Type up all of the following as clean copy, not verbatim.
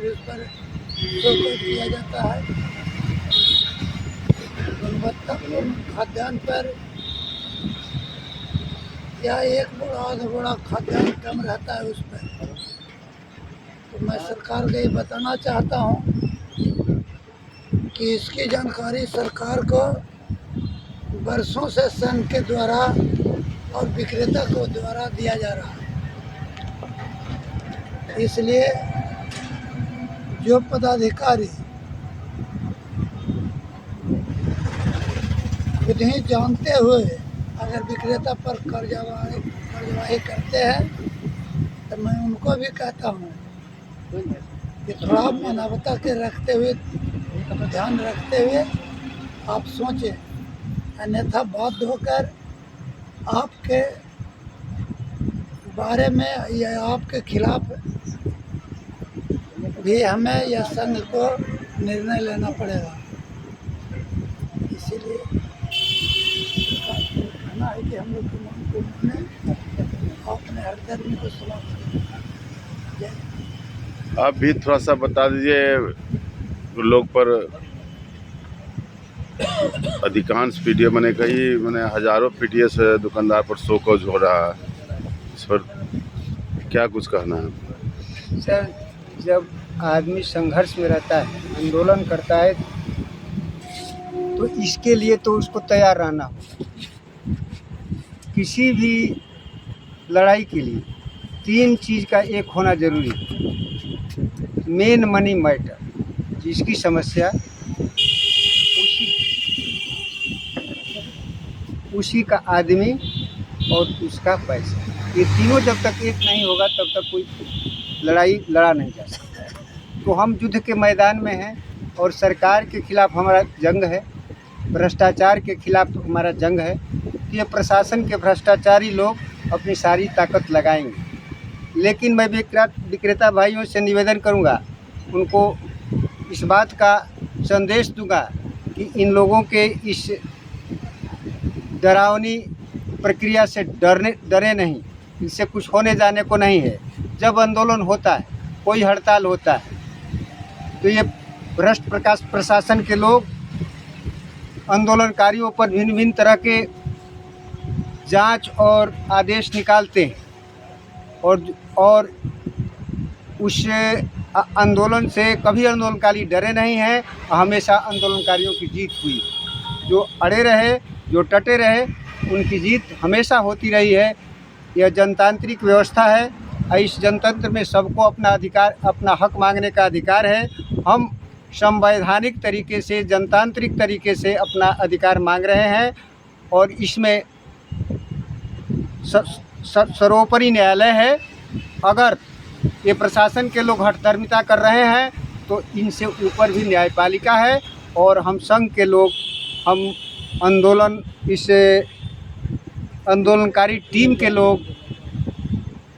भी उस पर शोध किया जाता है। गुणवत्तापूर्ण खाद्यान्न पर या एक बोरा आधा बोरा खाद्यान्न कम रहता है उस पर। तो मैं सरकार को ये बताना चाहता हूँ कि इसकी जानकारी सरकार को वर्षों से संघ के द्वारा और विक्रेता को द्वारा दिया जा रहा है। इसलिए जो पदाधिकारी खुद ही जानते हुए अगर विक्रेता पर कार्यवाही करते हैं तो मैं उनको भी कहता हूँ कि थोड़ा मानवता के रखते हुए, ध्यान रखते हुए आप सोचें, अन्यथा बाध्य होकर आपके बारे में या आपके खिलाफ भी हमें या संघ को निर्णय लेना पड़ेगा। इसीलिए कहना है कि हम लोग की मांग को माने, अपने हरदर्मी को समाप्त करें। आप भी थोड़ा सा बता दीजिए, लोग पर अधिकांश पीटीए मैंने हजारों पीटीए से दुकानदार पर शोकॉज हो रहा है, इस पर क्या कुछ कहना है? सर, जब आदमी संघर्ष में रहता है, आंदोलन करता है, तो इसके लिए तो उसको तैयार रहना हो। किसी भी लड़ाई के लिए 3 चीज़ का एक होना जरूरी है। मेन मनी मैटर, जिसकी समस्या उसी का आदमी और उसका पैसा, ये तीनों जब तक एक नहीं होगा तब तक कोई लड़ाई लड़ा नहीं जा सकता। तो हम युद्ध के मैदान में हैं और सरकार के खिलाफ हमारा जंग है, भ्रष्टाचार के खिलाफ तो हमारा जंग है। ये प्रशासन के भ्रष्टाचारी लोग अपनी सारी ताकत लगाएंगे, लेकिन मैं विक्रेता भाइयों से निवेदन करूंगा, उनको इस बात का संदेश दूंगा कि इन लोगों के इस डरावनी प्रक्रिया से डरे नहीं, इससे कुछ होने जाने को नहीं है। जब आंदोलन होता है, कोई हड़ताल होता है, तो ये भ्रष्ट प्रशासन के लोग आंदोलनकारियों पर भिन्न भिन्न तरह के जांच और आदेश निकालते हैं और उस आंदोलन से कभी आंदोलनकारी डरे नहीं हैं। हमेशा आंदोलनकारियों की जीत हुई। जो अड़े रहे, जो टटे रहे, उनकी जीत हमेशा होती रही है। यह जनतांत्रिक व्यवस्था है। इस जनतंत्र में सबको अपना अधिकार, अपना हक मांगने का अधिकार है। हम संवैधानिक तरीके से, जनतांत्रिक तरीके से अपना अधिकार मांग रहे हैं और इसमें सर्वोपरि न्यायालय है। अगर ये प्रशासन के लोग हठधर्मिता कर रहे हैं तो इनसे ऊपर भी न्यायपालिका है और हम संघ के लोग, हम इस आंदोलनकारी टीम के लोग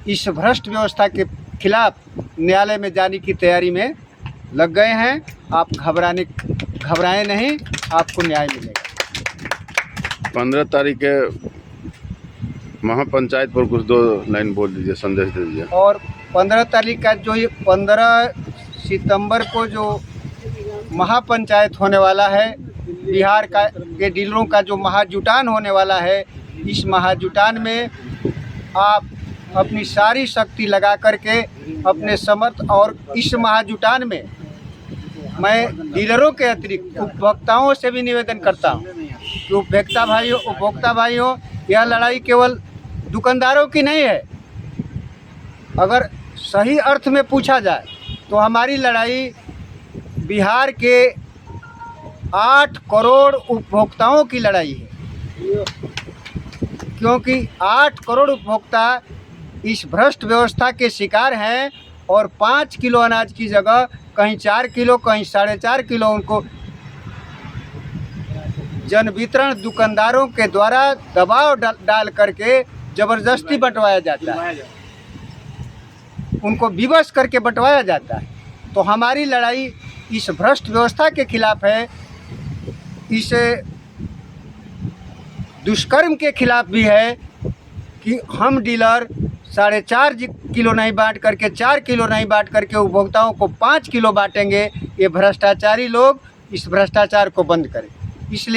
इस भ्रष्ट व्यवस्था के खिलाफ न्यायालय में जाने की तैयारी में लग गए हैं। आप घबराएं नहीं, आपको न्याय मिलेगा। 15 तारीख के महापंचायत पर कुछ 2 लाइन बोल दीजिए, संदेश दे दीजिए। और 15 तारीख का जो ये 15 सितंबर को जो महापंचायत होने वाला है, बिहार का के डीलरों का जो महाजुटान होने वाला है, इस महाजुटान में आप अपनी सारी शक्ति लगा करके अपने समर्थ, और इस महाजुटान में मैं डीलरों के अतिरिक्त उपभोक्ताओं से भी निवेदन करता हूं कि उपभोक्ता भाइयों, यह लड़ाई केवल दुकानदारों की नहीं है। अगर सही अर्थ में पूछा जाए तो हमारी लड़ाई बिहार के 8 करोड़ उपभोक्ताओं की लड़ाई है, क्योंकि 8 करोड़ उपभोक्ता इस भ्रष्ट व्यवस्था के शिकार हैं और 5 किलो अनाज की जगह कहीं 4 किलो, कहीं 4.5 किलो उनको जन वितरण दुकानदारों के द्वारा दबाव डाल करके ज़बरदस्ती बंटवाया जाता है, उनको विवश करके बंटवाया जाता है। तो हमारी लड़ाई इस भ्रष्ट व्यवस्था के खिलाफ है, इस दुष्कर्म के खिलाफ भी है कि हम डीलर 4.5 किलो नहीं बांट करके 4 किलो नहीं बांट करके उपभोक्ताओं को 5 किलो बांटेंगे। ये भ्रष्टाचारी लोग इस भ्रष्टाचार को बंद करें। इसलिए